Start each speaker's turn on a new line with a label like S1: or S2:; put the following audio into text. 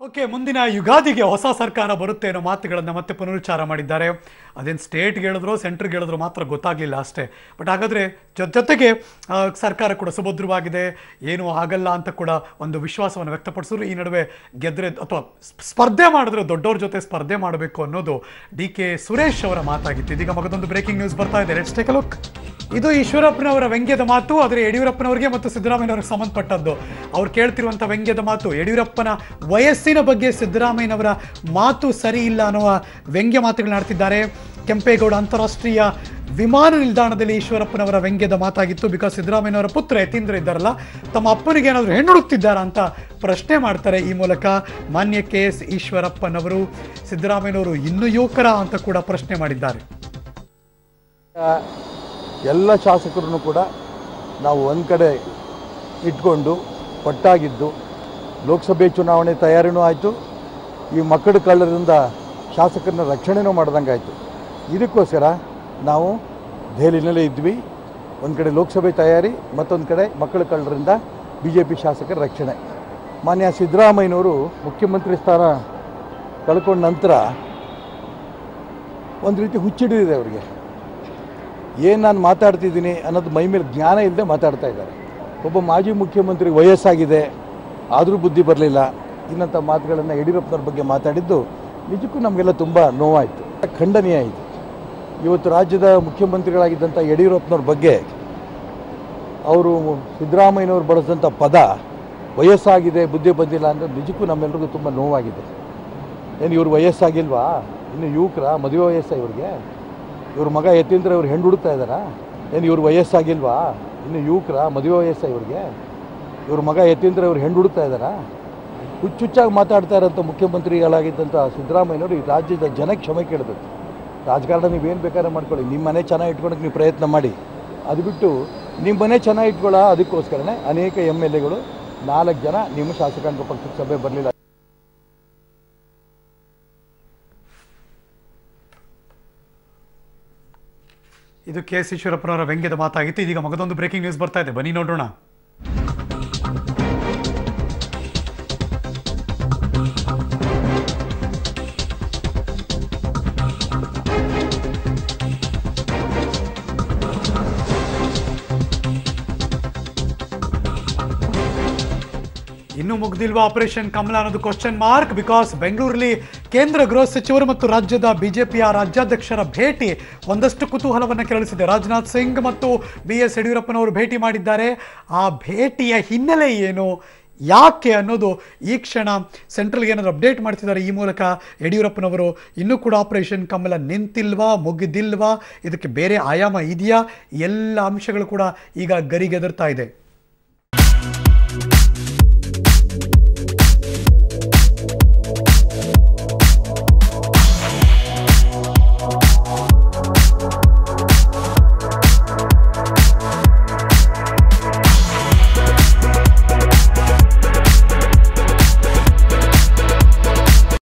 S1: Okay, ಮುಂದಿನ ಯುಗಾದಿಗೆ ಹೊಸ ಸರ್ಕಾರ ಬರುತ್ತೆ ಅನ್ನೋ ಮಾತುಗಳನ್ನು ಮತ್ತೆ ಪುನರುಚ್ಚಾರ ಮಾಡಿದ್ದಾರೆ. ಅದೇನು ಸ್ಟೇಟ್ಗೆ ಹೇಳಿದ್ರು ಸೆಂಟ್ರಿಗೆ ಹೇಳಿದ್ರು ಮಾತ್ರ ಗೊತ್ತಾಗಲಿಲ್ಲ ಅಷ್ಟೇ. ಬಟ್ ಹಾಗಾದರೆ ಜೊತೆಗೆ ಸರ್ಕಾರ ಕೂಡ ಸುಭದ್ರವಾಗಿದೆ, ಏನೂ ಆಗಲ್ಲ ಅಂತ ಕೂಡ ಒಂದು ವಿಶ್ವಾಸವನ್ನು ವ್ಯಕ್ತಪಡಿಸಿದ್ರು. ಈ ನಡುವೆ ಗೆದ್ರೆ ಅಥವಾ ಸ್ಪರ್ಧೆ ಮಾಡಿದ್ರೆ ದೊಡ್ಡವ್ರ ಜೊತೆ ಸ್ಪರ್ಧೆ ಮಾಡಬೇಕು ಅನ್ನೋದು ಡಿ.ಕೆ. ಸುರೇಶ್ ಅವರ ಮಾತಾಗಿತ್ತು. ಇದೀಗ ಮಗದೊಂದು ಬ್ರೇಕಿಂಗ್ ನ್ಯೂಸ್ ಬರ್ತಾ ಇದೆ. Let's take a look. ಇದು ಈಶ್ವರಪ್ಪನವರ ವ್ಯಂಗ್ಯದ ಮಾತು, ಆದರೆ ಯಡಿಯೂರಪ್ಪನವರಿಗೆ ಮತ್ತು ಸಿದ್ದರಾಮಯ್ಯನವರಿಗೆ ಸಂಬಂಧಪಟ್ಟದ್ದು. ಅವ್ರು ಕೇಳ್ತಿರುವಂಥ ವ್ಯಂಗ್ಯದ ಮಾತು, ಯಡಿಯೂರಪ್ಪನ ವಯಸ್ಸಿನ ಬಗ್ಗೆ ಸಿದ್ದರಾಮಯ್ಯನವರ ಮಾತು ಸರಿ ಇಲ್ಲ ಅನ್ನುವ ವ್ಯಂಗ್ಯ ಮಾತುಗಳನ್ನ ಆಡ್ತಿದ್ದಾರೆ. ಕೆಂಪೇಗೌಡ ಅಂತಾರಾಷ್ಟ್ರೀಯ ವಿಮಾನ ನಿಲ್ದಾಣದಲ್ಲಿ ಈಶ್ವರಪ್ಪನವರ ವ್ಯಂಗ್ಯದ ಮಾತಾಗಿತ್ತು. ಬಿಕಾಸ್ ಸಿದ್ದರಾಮಯ್ಯನವರ ಪುತ್ರ ಯತೀಂದ್ರ ಇದ್ದಾರಲ್ಲ, ತಮ್ಮ ಅಪ್ಪನಿಗೆ ಏನಾದರೂ ಹೆಣ್ಣು ಹುಡುಕ್ತಿದ್ದಾರಾ ಅಂತ ಪ್ರಶ್ನೆ ಮಾಡ್ತಾರೆ. ಈ ಮೂಲಕ ಮಾನ್ಯ ಕೆ.ಎಸ್. ಈಶ್ವರಪ್ಪನವರು ಸಿದ್ದರಾಮಯ್ಯನವರು ಇನ್ನೂ ಯುವಕರ ಅಂತ ಕೂಡ ಪ್ರಶ್ನೆ ಮಾಡಿದ್ದಾರೆ.
S2: ಎಲ್ಲ ಶಾಸಕರನ್ನು ಕೂಡ ನಾವು ಒಂದು ಕಡೆ ಇಟ್ಕೊಂಡು ಒಟ್ಟಾಗಿದ್ದು ಲೋಕಸಭೆ ಚುನಾವಣೆ ತಯಾರಿನೂ ಆಯಿತು, ಈ ಮಕ್ಕಳ ಕಳ್ಳರಿಂದ ಶಾಸಕರನ್ನ ರಕ್ಷಣೆನೂ ಮಾಡ್ದಂಗೆ ಆಯಿತು. ಇದಕ್ಕೋಸ್ಕರ ನಾವು ದೆಹಲಿನಲ್ಲೇ ಇದ್ವಿ. ಒಂದು ಕಡೆ ಲೋಕಸಭೆ ತಯಾರಿ, ಮತ್ತೊಂದು ಕಡೆ ಮಕ್ಕಳ ಕಳ್ಳರಿಂದ BJP ಶಾಸಕರ ರಕ್ಷಣೆ. ಮಾನ್ಯ ಸಿದ್ದರಾಮಯ್ಯನವರು ಮುಖ್ಯಮಂತ್ರಿ ಸ್ಥಾನ ಕಳ್ಕೊಂಡ ನಂತರ ಒಂದು ರೀತಿ ಹುಚ್ಚಿಡಿದಿದೆ ಅವರಿಗೆ. ಏನು ನಾನು ಮಾತಾಡ್ತಿದ್ದೀನಿ ಅನ್ನೋದು ಮೈ ಮೇಲೆ ಜ್ಞಾನ ಇಲ್ಲದೆ ಮಾತಾಡ್ತಾ ಇದ್ದಾರೆ. ಒಬ್ಬ ಮಾಜಿ ಮುಖ್ಯಮಂತ್ರಿಗೆ ವಯಸ್ಸಾಗಿದೆ ಆದರೂ ಬುದ್ಧಿ ಬರಲಿಲ್ಲ, ಇನ್ನಂಥ ಮಾತುಗಳನ್ನು ಯಡಿಯೂರಪ್ಪನವ್ರ ಬಗ್ಗೆ ಮಾತಾಡಿದ್ದು ನಿಜಕ್ಕೂ ನಮಗೆಲ್ಲ ತುಂಬ ನೋವಾಯಿತು, ಖಂಡನೀಯ ಆಯಿತು. ಇವತ್ತು ರಾಜ್ಯದ ಮುಖ್ಯಮಂತ್ರಿಗಳಾಗಿದ್ದಂಥ ಯಡಿಯೂರಪ್ಪನವ್ರ ಬಗ್ಗೆ ಅವರು ಸಿದ್ದರಾಮಯ್ಯನವ್ರು ಬಳಸಿದಂಥ ಪದ ವಯಸ್ಸಾಗಿದೆ ಬುದ್ಧಿ ಬಂದಿಲ್ಲ ಅಂದರೆ ನಿಜಕ್ಕೂ ನಮ್ಮೆಲ್ಲರಿಗೂ ತುಂಬ ನೋವಾಗಿದೆ. ಏನು ಇವ್ರು ವಯಸ್ಸಾಗಿಲ್ವಾ? ಇನ್ನು ಯುವಕರ ಮದುವೆ ವಯಸ್ಸ ಇವ್ರಿಗೆ? ಇವ್ರ ಮಗ ಯತೀಂದ್ರ ಇವ್ರು ಹೆಣ್ಣು ಹುಡುಕ್ತಾ ಇದ್ದಾರಾ? ಏನು ಇವ್ರು ವಯಸ್ಸಾಗಿಲ್ವಾ? ಇನ್ನು ಯುವಕರ ಮದುವೆ ವಯಸ್ಸ ಇವ್ರಿಗೆ? ಇವ್ರ ಮಗ ಯತೀಂದ್ರ ಇವ್ರು ಹೆಣ್ಣು ಹುಡುಕ್ತಾ ಇದ್ದಾರಾ? ಹುಚ್ಚುಚ್ಚಾಗಿ ಮಾತಾಡ್ತಾ ಇರೋಂಥ ಮುಖ್ಯಮಂತ್ರಿಗಳಾಗಿದ್ದಂಥ ಸಿದ್ದರಾಮಯ್ಯನವರು ಈ ರಾಜ್ಯದ ಜನ ಕ್ಷಮೆ ಕೇಳಬೇಕು. ರಾಜಕಾರಣ ನೀವೇನು ಬೇಕಾದ್ರೆ ಮಾಡ್ಕೊಳ್ಳಿ, ನಿಮ್ಮ ಮನೆ ಚೆನ್ನಾಗಿ ಇಟ್ಕೊಳಕ್ಕೆ ನೀವು ಪ್ರಯತ್ನ ಮಾಡಿ. ಅದು ಬಿಟ್ಟು ನಿಮ್ಮ ಮನೆ ಚೆನ್ನಾಗಿ ಇಟ್ಕೊಳ್ಳೋ ಅದಕ್ಕೋಸ್ಕರನೇ ಅನೇಕ MLAಗಳು 4 ಜನ ನಿಮ್ಮ ಶಾಸಕಾಂಗ ಪಕ್ಷದ ಸಭೆ ಬರಲಿಲ್ಲ.
S1: ಇದು ಕೆ.ಎಸ್. ಈಶ್ವರಪ್ಪನವರ ವ್ಯಂಗ್ಯದ ಮಾತಾಗಿತ್ತು. ಇದೀಗ ಮಗದೊಂದು ಬ್ರೇಕಿಂಗ್ ನ್ಯೂಸ್ ಬರ್ತಾ ಇದೆ, ಬನ್ನಿ ನೋಡೋಣ. ಇನ್ನೂ ಮುಗ್ದಿಲ್ವಾ ಆಪರೇಷನ್ ಕಮಲ ಅನ್ನೋದು ಕ್ವಶನ್ ಮಾರ್ಕ್. ಬಿಕಾಸ್ ಬೆಂಗಳೂರಲ್ಲಿ ಕೇಂದ್ರ ಗೃಹ ಸಚಿವರು ಮತ್ತು ರಾಜ್ಯದ BJPಯ ರಾಜ್ಯಾಧ್ಯಕ್ಷರ ಭೇಟಿ ಒಂದಷ್ಟು ಕುತೂಹಲವನ್ನು ಕೆರಳಿಸಿದೆ. ರಾಜನಾಥ್ ಸಿಂಗ್ ಮತ್ತು B.S. ಯಡಿಯೂರಪ್ಪನವರು ಭೇಟಿ ಮಾಡಿದ್ದಾರೆ. ಆ ಭೇಟಿಯ ಹಿನ್ನೆಲೆ ಏನು, ಯಾಕೆ ಅನ್ನೋದು ಈ ಕ್ಷಣ ಸೆಂಟ್ರಲ್ಗೆ ಏನಾದರೂ ಅಪ್ಡೇಟ್ ಮಾಡ್ತಿದ್ದಾರೆ. ಈ ಮೂಲಕ ಯಡಿಯೂರಪ್ಪನವರು ಇನ್ನೂ ಕೂಡ ಆಪರೇಷನ್ ಕಮಲ ನಿಂತಿಲ್ವಾ, ಮುಗಿದಿಲ್ವಾ, ಇದಕ್ಕೆ ಬೇರೆ ಆಯಾಮ ಇದೆಯಾ, ಎಲ್ಲ ಅಂಶಗಳು ಕೂಡ ಈಗ ಗರಿಗೆದರ್ತಾ ಇದೆ.